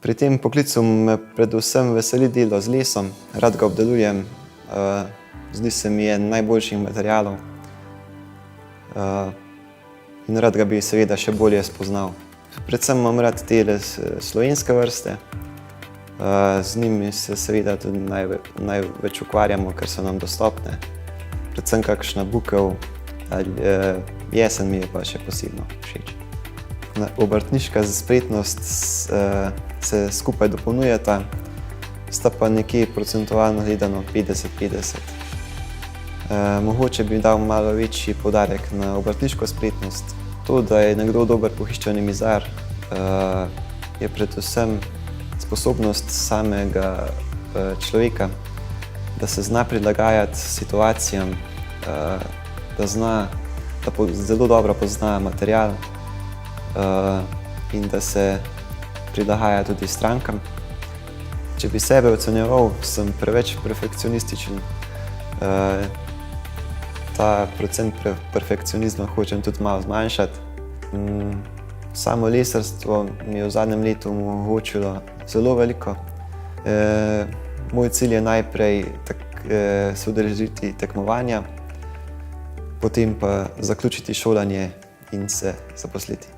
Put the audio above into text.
Pri tem poklicu me predvsem veseli delo z lesom, rad ga obdelujem, zdi se mi eden najboljših materialov in rad ga bi seveda še bolje spoznal. Predvsem imam rad te slovenske vrste, z njimi se seveda tudi največ ukvarjamo, ker so nam dostopne. Predvsem kakšna bukev ali jesen mi je pa še posebno všeč. Obrtniška spretnost se skupaj dopolnjujeta, sta pa nekje procentualno gledano 50-50. Mogoče bi dal malo večji poudarek na obrtniško spretnost. To, da je nekdo dober pohištveni mizar, je predvsem sposobnost samega človeka, da se zna prilagajati situacijam, da zelo dobro pozna material in da se prilagaja tudi strankam. Če bi sebe ocenjeval, sem preveč perfekcionističen. Ta procent perfekcionizma hočem tudi malo zmanjšati. Samo lesarstvo mi je v zadnjem letu omogočilo zelo veliko. Moj cilj je najprej se udeležiti tekmovanja, potem pa zaključiti šolanje in se zaposliti.